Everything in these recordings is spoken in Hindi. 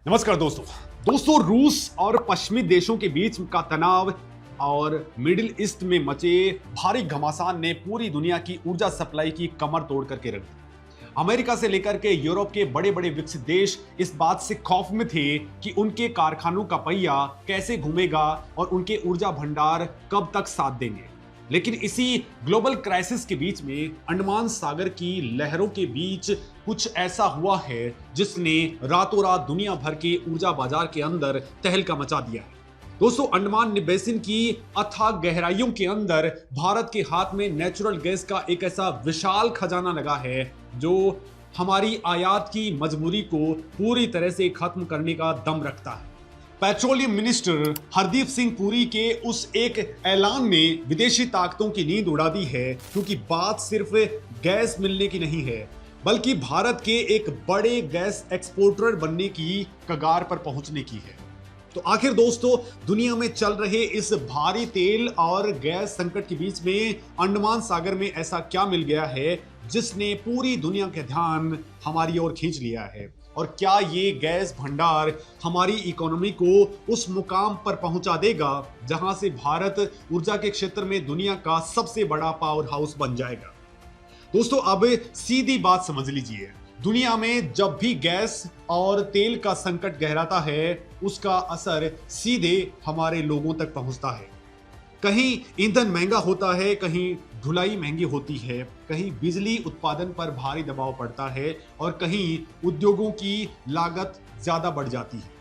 नमस्कार दोस्तों रूस और पश्चिमी देशों के बीच का तनाव और मिडिल ईस्ट में मचे भारी घमासान ने पूरी दुनिया की ऊर्जा सप्लाई की कमर तोड़ करके रख दी। अमेरिका से लेकर के यूरोप के बड़े बड़े विकसित देश इस बात से खौफ में थे कि उनके कारखानों का पहिया कैसे घूमेगा और उनके ऊर्जा भंडार कब तक साथ देंगे। लेकिन इसी ग्लोबल क्राइसिस के बीच में अंडमान सागर की लहरों के बीच कुछ ऐसा हुआ है जिसने रातों रात दुनिया भर के ऊर्जा बाजार के अंदर तहलका मचा दिया है। दोस्तों, अंडमान बेसिन की अथाह गहराइयों के अंदर भारत के हाथ में नेचुरल गैस का एक ऐसा विशाल खजाना लगा है जो हमारी आयात की मजबूरी को पूरी तरह से खत्म करने का दम रखता है। पेट्रोलियम मिनिस्टर हरदीप सिंह पुरी के उस एक ऐलान ने विदेशी ताकतों की नींद उड़ा दी है, क्योंकि बात सिर्फ गैस मिलने की नहीं है बल्कि भारत के एक बड़े गैस एक्सपोर्टर बनने की कगार पर पहुंचने की है। तो आखिर दोस्तों, दुनिया में चल रहे इस भारी तेल और गैस संकट के बीच में अंडमान सागर में ऐसा क्या मिल गया है जिसने पूरी दुनिया का ध्यान हमारी ओर खींच लिया है, और क्या ये गैस भंडार हमारी इकोनॉमी को उस मुकाम पर पहुंचा देगा जहां से भारत ऊर्जा के क्षेत्र में दुनिया का सबसे बड़ा पावर हाउस बन जाएगा। दोस्तों, अब सीधी बात समझ लीजिए, दुनिया में जब भी गैस और तेल का संकट गहराता है उसका असर सीधे हमारे लोगों तक पहुंचता है। कहीं ईंधन महंगा होता है, कहीं ढुलाई महंगी होती है, कहीं बिजली उत्पादन पर भारी दबाव पड़ता है और कहीं उद्योगों की लागत ज्यादा बढ़ जाती है।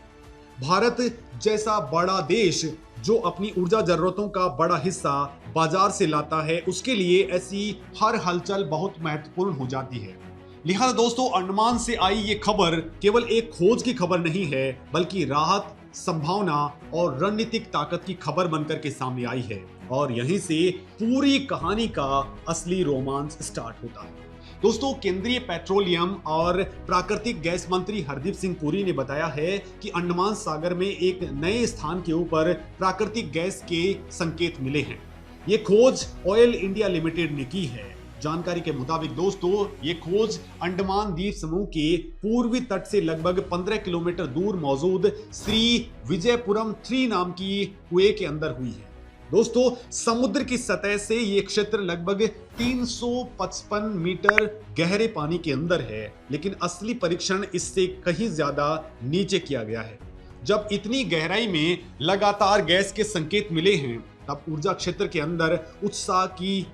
भारत जैसा बड़ा देश जो अपनी ऊर्जा जरूरतों का बड़ा हिस्सा बाजार से लाता है, उसके लिए ऐसी हर हलचल बहुत महत्वपूर्ण हो जाती है। लिहाजा दोस्तों, अंडमान से आई ये खबर केवल एक खोज की खबर नहीं है बल्कि राहत, संभावना और रणनीतिक ताकत की खबर बनकर के सामने आई है, और यहीं से पूरी कहानी का असली रोमांच स्टार्ट होता है। दोस्तों, केंद्रीय पेट्रोलियम और प्राकृतिक गैस मंत्री हरदीप सिंह पुरी ने बताया है कि अंडमान सागर में एक नए स्थान के ऊपर प्राकृतिक गैस के संकेत मिले हैं। ये खोज ऑयल इंडिया लिमिटेड ने की है। जानकारी के मुताबिक दोस्तों, ये खोज अंडमान द्वीप समूह के पूर्वी तट से लगभग 15 किलोमीटर दूर मौजूद श्री विजयपुरम 3 नाम की कुएं के अंदर हुई है। दोस्तों, समुद्र की सतह से ये क्षेत्र लगभग 355 मीटर गहरे पानी के अंदर है, लेकिन असली परीक्षण इससे कहीं ज्यादा नीचे किया गया है। जब इतनी गहराई में लगातार गैस के संकेत मिले हैं, तब ऊर्जा क्षेत्र के अंदर उत्साह की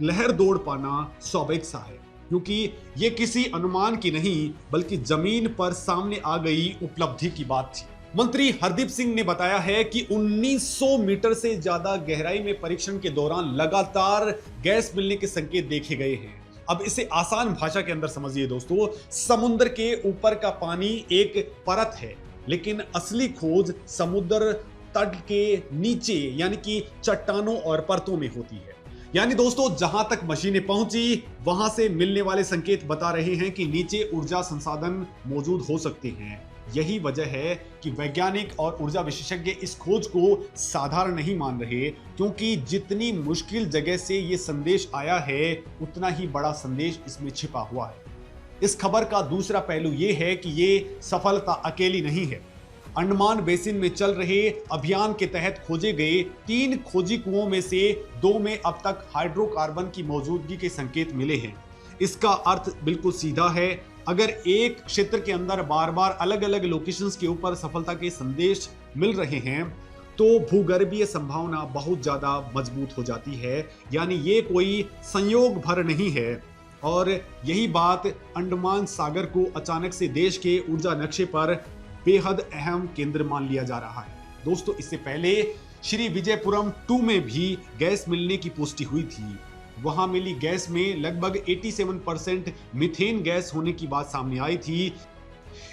लहर दौड़ पाना स्वाभाविक सा है, क्योंकि ये किसी अनुमान की नहीं बल्कि जमीन पर सामने आ गई उपलब्धि की बात थी। मंत्री हरदीप सिंह ने बताया है कि 1900 मीटर से ज्यादा गहराई में परीक्षण के दौरान लगातार गैस मिलने के संकेत देखे गए हैं। अब इसे आसान भाषा के अंदर समझिए दोस्तों, समुद्र के ऊपर का पानी एक परत है, लेकिन असली खोज समुद्र तट के नीचे यानी कि चट्टानों और परतों में होती है। यानी दोस्तों, जहां तक मशीनें पहुंची वहां से मिलने वाले संकेत बता रहे हैं कि नीचे ऊर्जा संसाधन मौजूद हो सकते हैं। यही वजह है कि वैज्ञानिक और ऊर्जा विशेषज्ञ इस खोज को साधारण नहीं मान रहे, क्योंकि जितनी मुश्किल जगह से ये संदेश आया है उतना ही बड़ा संदेश इसमें छिपा हुआ है। इस खबर का दूसरा पहलू ये है कि ये सफलता अकेली नहीं है। अंडमान बेसिन में चल रहे अभियान के तहत खोजे गए 3 खोजी कुओं में से 2 में अब तक हाइड्रोकार्बन की मौजूदगी के संकेत मिले हैं। इसका अर्थ बिल्कुल सीधा है, अगर एक क्षेत्र के अंदर बार बार अलग अलग लोकेशंस के ऊपर सफलता के संदेश मिल रहे हैं तो भूगर्भीय संभावना बहुत ज्यादा मजबूत हो जाती है। यानी ये कोई संयोग भर नहीं है, और यही बात अंडमान सागर को अचानक से देश के ऊर्जा नक्शे पर बेहद अहम केंद्र मान लिया जा रहा है। दोस्तों, इससे पहले श्री विजयपुरम 2 में भी गैस मिलने की पुष्टि हुई थी। वहां मिली गैस में लगभग 87% मीथेन गैस होने की बात सामने आई थी।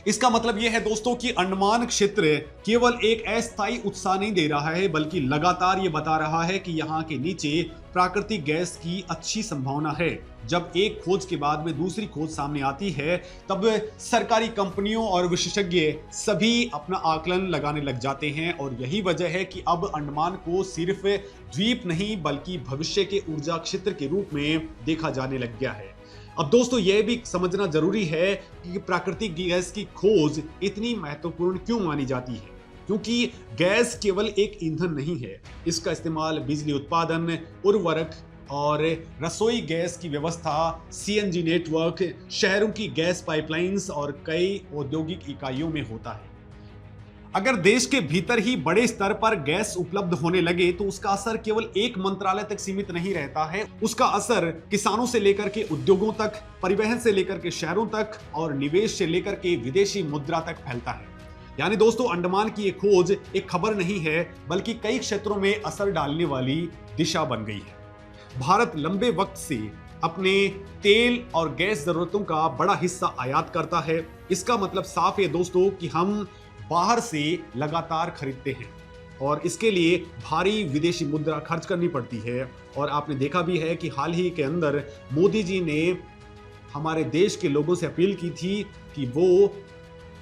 इसका मतलब यह है दोस्तों कि अंडमान क्षेत्र केवल एक अस्थायी उत्साह नहीं दे रहा है बल्कि लगातार ये बता रहा है कि यहाँ के नीचे प्राकृतिक गैस की अच्छी संभावना है। जब एक खोज के बाद में दूसरी खोज सामने आती है तब सरकारी कंपनियों और विशेषज्ञ सभी अपना आकलन लगाने लग जाते हैं, और यही वजह है कि अब अंडमान को सिर्फ द्वीप नहीं बल्कि भविष्य के ऊर्जा क्षेत्र के रूप में देखा जाने लग गया है। अब दोस्तों यह भी समझना जरूरी है कि प्राकृतिक गैस की खोज इतनी महत्वपूर्ण क्यों मानी जाती है, क्योंकि गैस केवल एक ईंधन नहीं है। इसका इस्तेमाल बिजली उत्पादन, उर्वरक और रसोई गैस की व्यवस्था, सीएनजी नेटवर्क, शहरों की गैस पाइपलाइंस और कई औद्योगिक इकाइयों में होता है। अगर देश के भीतर ही बड़े स्तर पर गैस उपलब्ध होने लगे तो उसका असर केवल एक मंत्रालय तक सीमित नहीं रहता है। उसका असर किसानों से लेकर के उद्योगों तक, परिवहन से लेकर के शहरों तक और निवेश से लेकर के विदेशी मुद्रा तक फैलता है। यानी दोस्तों अंडमान की ये खोज एक खबर नहीं है, बल्कि कई क्षेत्रों में असर डालने वाली दिशा बन गई है। भारत लंबे वक्त से अपने तेल और गैस जरूरतों का बड़ा हिस्सा आयात करता है। इसका मतलब साफ है दोस्तों कि हम बाहर से लगातार खरीदते हैं और इसके लिए भारी विदेशी मुद्रा खर्च करनी पड़ती है। और आपने देखा भी है कि हाल ही के अंदर मोदी जी ने हमारे देश के लोगों से अपील की थी कि वो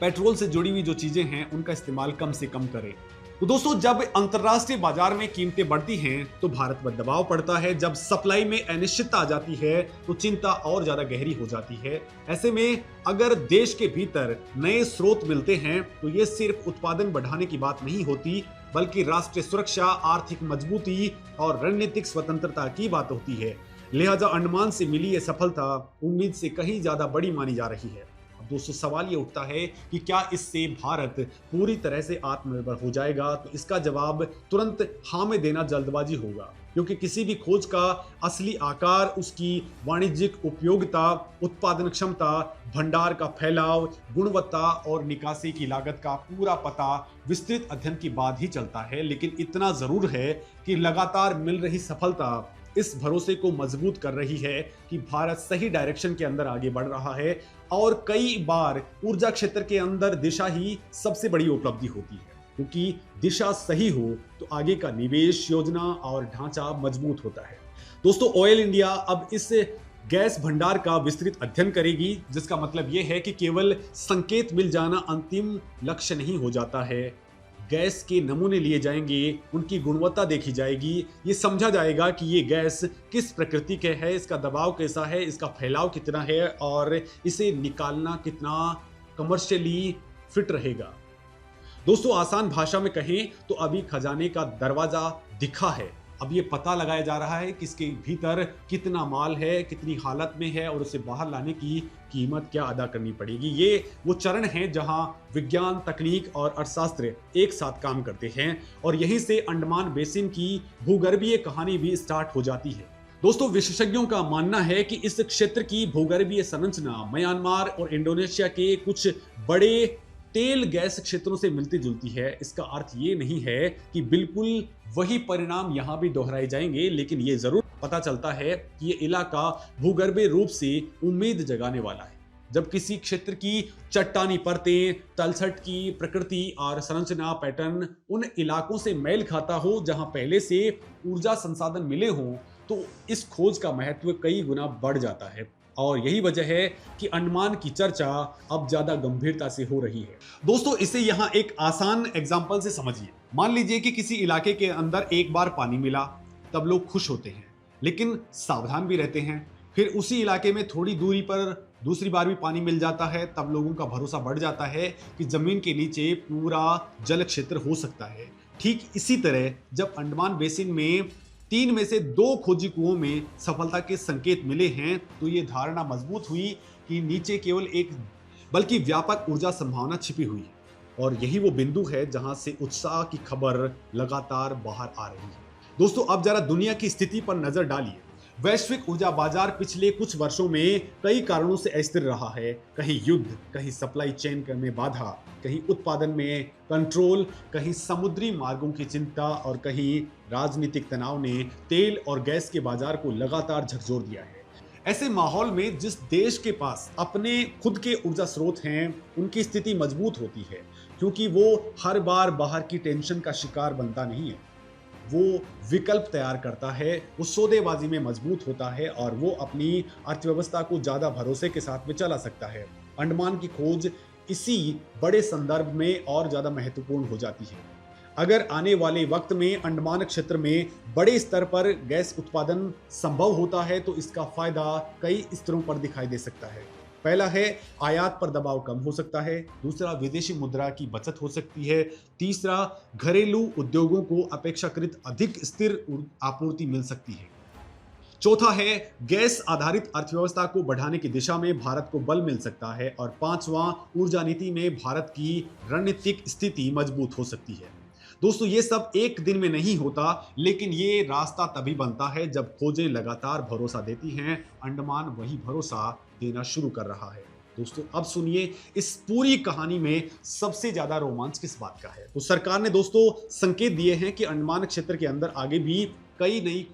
पेट्रोल से जुड़ी हुई जो चीजें हैं उनका इस्तेमाल कम से कम करें। तो दोस्तों जब अंतर्राष्ट्रीय बाजार में कीमतें बढ़ती हैं तो भारत पर दबाव पड़ता है। जब सप्लाई में अनिश्चितता आ जाती है तो चिंता और ज्यादा गहरी हो जाती है। ऐसे में अगर देश के भीतर नए स्रोत मिलते हैं तो ये सिर्फ उत्पादन बढ़ाने की बात नहीं होती, बल्कि राष्ट्रीय सुरक्षा, आर्थिक मजबूती और रणनीतिक स्वतंत्रता की बात होती है। लिहाजा अंडमान से मिली ये सफलता उम्मीद से कहीं ज्यादा बड़ी मानी जा रही है। दोस्तों सवाल ये उठता है कि क्या इससे भारत पूरी तरह से आत्मनिर्भर हो जाएगा? तो इसका जवाब तुरंत हाँ में देना जल्दबाजी होगा, क्योंकि किसी भी खोज का असली आकार उसकी वाणिज्यिक उपयोगिता, उत्पादन क्षमता, भंडार का फैलाव, गुणवत्ता और निकासी की लागत का पूरा पता विस्तृत अध्ययन के बाद ही चलता है। लेकिन इतना जरूर है कि लगातार मिल रही सफलता इस भरोसे को मजबूत कर रही है कि भारत सही डायरेक्शन के अंदर आगे बढ़ रहा है। और कई बार ऊर्जा क्षेत्र के अंदर दिशा ही सबसे बड़ी उपलब्धि होती है, क्योंकि दिशा सही हो तो आगे का निवेश, योजना और ढांचा मजबूत होता है। दोस्तों ऑयल इंडिया अब इस गैस भंडार का विस्तृत अध्ययन करेगी, जिसका मतलब यह है कि केवल संकेत मिल जाना अंतिम लक्ष्य नहीं हो जाता है। गैस के नमूने लिए जाएंगे, उनकी गुणवत्ता देखी जाएगी, ये समझा जाएगा कि ये गैस किस प्रकृति के है, इसका दबाव कैसा है, इसका फैलाव कितना है और इसे निकालना कितना कमर्शियली फिट रहेगा। दोस्तों आसान भाषा में कहें तो अभी खजाने का दरवाजा दिखा है। अब ये पता लगाया जा रहा है कि इसके भीतर कितना माल है, कितनी हालत में है और उसे बाहर लाने की कीमत क्या अदा करनी पड़ेगी। ये वो चरण है जहां विज्ञान, तकनीक और अर्थशास्त्र एक साथ काम करते हैं और यहीं से अंडमान बेसिन की भूगर्भीय कहानी भी स्टार्ट हो जाती है। दोस्तों विशेषज्ञों का मानना है कि इस क्षेत्र की भूगर्भीय संरचना म्यांमार और इंडोनेशिया के कुछ बड़े तेल गैस क्षेत्रों से मिलती जुलती है। इसका अर्थ ये नहीं है कि बिल्कुल वही परिणाम यहां भी दोहराए जाएंगे, लेकिन ये जरूर पता चलता है कि ये इलाका भूगर्भीय रूप से उम्मीद जगाने वाला है। जब किसी क्षेत्र की चट्टानी परतें, तलछट की प्रकृति और संरचना पैटर्न उन इलाकों से मेल खाता हो जहां पहले से ऊर्जा संसाधन मिले हों, तो इस खोज का महत्व कई गुना बढ़ जाता है। और यही वजह है कि अंडमान की चर्चा अब ज्यादा गंभीरता से हो रही है। दोस्तों इसे यहां एक आसान एग्जांपल से समझिए। मान लीजिए कि किसी इलाके के अंदर एक बार पानी मिला, तब लोग खुश होते हैं, लेकिन सावधान भी रहते हैं। फिर उसी इलाके में थोड़ी दूरी पर दूसरी बार भी पानी मिल जाता है, तब लोगों का भरोसा बढ़ जाता है कि जमीन के नीचे पूरा जल क्षेत्र हो सकता है। ठीक इसी तरह जब अंडमान बेसिन में 3 में से 2 खोजी कुओं में सफलता के संकेत मिले हैं, तो ये धारणा मजबूत हुई कि नीचे केवल एक बल्कि व्यापक ऊर्जा संभावना छिपी हुई है। और यही वो बिंदु है जहां से उत्साह की खबर लगातार बाहर आ रही है। दोस्तों अब जरा दुनिया की स्थिति पर नजर डालिए। वैश्विक ऊर्जा बाजार पिछले कुछ वर्षों में कई कारणों से अस्थिर रहा है। कहीं युद्ध, कहीं सप्लाई चेन में बाधा, कहीं उत्पादन में कंट्रोल, कहीं समुद्री मार्गों की चिंता और कहीं राजनीतिक तनाव ने तेल और गैस के बाजार को लगातार झकझोर दिया है। ऐसे माहौल में जिस देश के पास अपने खुद के ऊर्जा स्रोत हैं, उनकी स्थिति मजबूत होती है, क्योंकि वो हर बार बाहर की टेंशन का शिकार बनता नहीं है। वो विकल्प तैयार करता है, वो सौदेबाजी में मजबूत होता है और वो अपनी अर्थव्यवस्था को ज्यादा भरोसे के साथ में चला सकता है। अंडमान की खोज इसी बड़े संदर्भ में और ज्यादा महत्वपूर्ण हो जाती है। अगर आने वाले वक्त में अंडमान क्षेत्र में बड़े स्तर पर गैस उत्पादन संभव होता है तो इसका फायदा कई स्तरों पर दिखाई दे सकता है। पहला है, आयात पर दबाव कम हो सकता है। दूसरा, विदेशी मुद्रा की बचत हो सकती है। तीसरा, घरेलू उद्योगों को अपेक्षाकृत अधिक स्थिर आपूर्ति मिल सकती है। चौथा है, गैस आधारित अर्थव्यवस्था को बढ़ाने की दिशा में भारत को बल मिल सकता है। और पांचवां, ऊर्जा नीति में भारत की रणनीतिक स्थिति मजबूत हो सकती है। दोस्तों, ये सब एक दिन में नहीं होता, लेकिन ये रास्ता तभी बनता है जब खोजें लगातार भरोसा देती हैं। अंडमान वही भरोसा देना शुरू कर रहा है। दोस्तों, अब सुनिए, इस पूरी कहानी में सबसे ज्यादा रोमांच किस बात का है। तो सरकार ने दोस्तों संकेत दिए हैं कि अंडमान क्षेत्र के अंदर आगे भी कई नई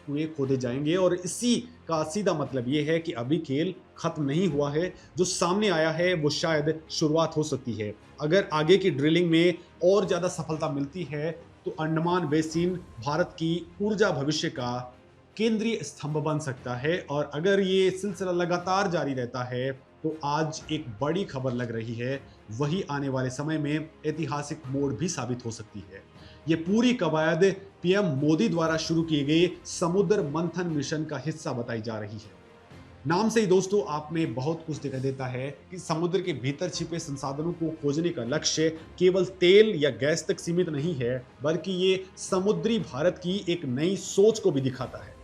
कुएं खोदे जाएंगे और इसी का सीधा मतलब यह है कि अभी खेल खत्म नहीं हुआ है। जो सामने आया है वो शायद शुरुआत हो सकती है। अगर आगे की ड्रिलिंग में और ज्यादा सफलता मिलती है तो अंडमान बेसिन भारत की ऊर्जा भविष्य का केंद्रीय स्तंभ बन सकता है। और अगर ये सिलसिला लगातार जारी रहता है तो आज एक बड़ी खबर लग रही है, वही आने वाले समय में ऐतिहासिक मोड़ भी साबित हो सकती है। ये पूरी कवायद पीएम मोदी द्वारा शुरू किए गए समुद्र मंथन मिशन का हिस्सा बताई जा रही है। नाम से ही दोस्तों आप में बहुत कुछ दिखाई देता है कि समुद्र के भीतर छिपे संसाधनों को खोजने का लक्ष्य केवल तेल या गैस तक सीमित नहीं है, बल्कि ये समुद्री भारत की एक नई सोच को भी दिखाता है।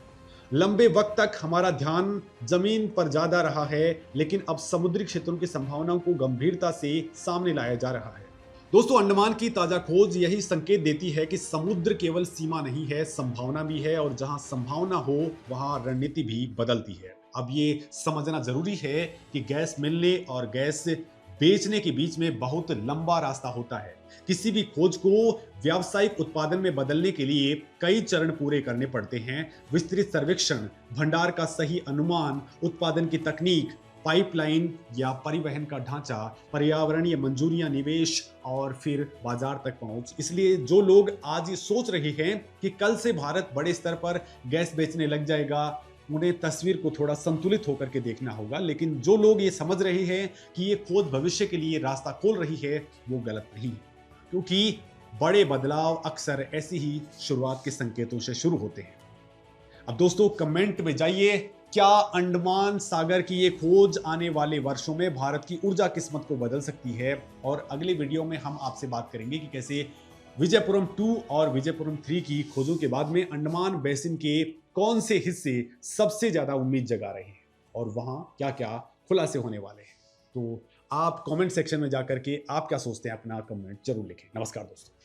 लंबे वक्त तक हमारा ध्यान जमीन पर ज्यादा रहा है, लेकिन अब समुद्री क्षेत्रों की संभावनाओं को गंभीरता से सामने लाया जा रहा है। दोस्तों, अंडमान की ताजा खोज यही संकेत देती है कि समुद्र केवल सीमा नहीं है, संभावना भी है, और जहां संभावना हो वहां रणनीति भी बदलती है। अब ये समझना जरूरी है कि गैस मिलने और गैस बेचने के बीच में बहुत लंबा रास्ता होता है। किसी भी खोज को व्यावसायिक उत्पादन में बदलने के लिए कई चरण पूरे करने पड़ते हैं। विस्तृत सर्वेक्षण, भंडार का सही अनुमान, उत्पादन की तकनीक, पाइपलाइन या परिवहन का ढांचा, पर्यावरणीय मंजूरियां, निवेश और फिर बाजार तक पहुंच। इसलिए जो लोग आज ये सोच रहे हैं कि कल से भारत बड़े स्तर पर गैस बेचने लग जाएगा, उन्हें तस्वीर को थोड़ा संतुलित होकर के देखना होगा। लेकिन जो लोग ये समझ रहे हैं कि ये खोज भविष्य के लिए रास्ता खोल रही है, वो गलत नहीं है, क्योंकि बड़े बदलाव अक्सर ऐसी ही शुरुआत के संकेतों से शुरू होते हैं। अब दोस्तों कमेंट में जाइए, क्या अंडमान सागर की ये खोज आने वाले वर्षों में भारत की ऊर्जा किस्मत को बदल सकती है। और अगले वीडियो में हम आपसे बात करेंगे कि कैसे विजयपुरम 2 और विजयपुरम 3 की खोजों के बाद में अंडमान बेसिन के कौन से हिस्से सबसे ज्यादा उम्मीद जगा रहे हैं और वहां क्या क्या खुलासे होने वाले हैं। तो आप कमेंट सेक्शन में जाकर के आप क्या सोचते हैं, अपना कमेंट जरूर लिखें। नमस्कार दोस्तों।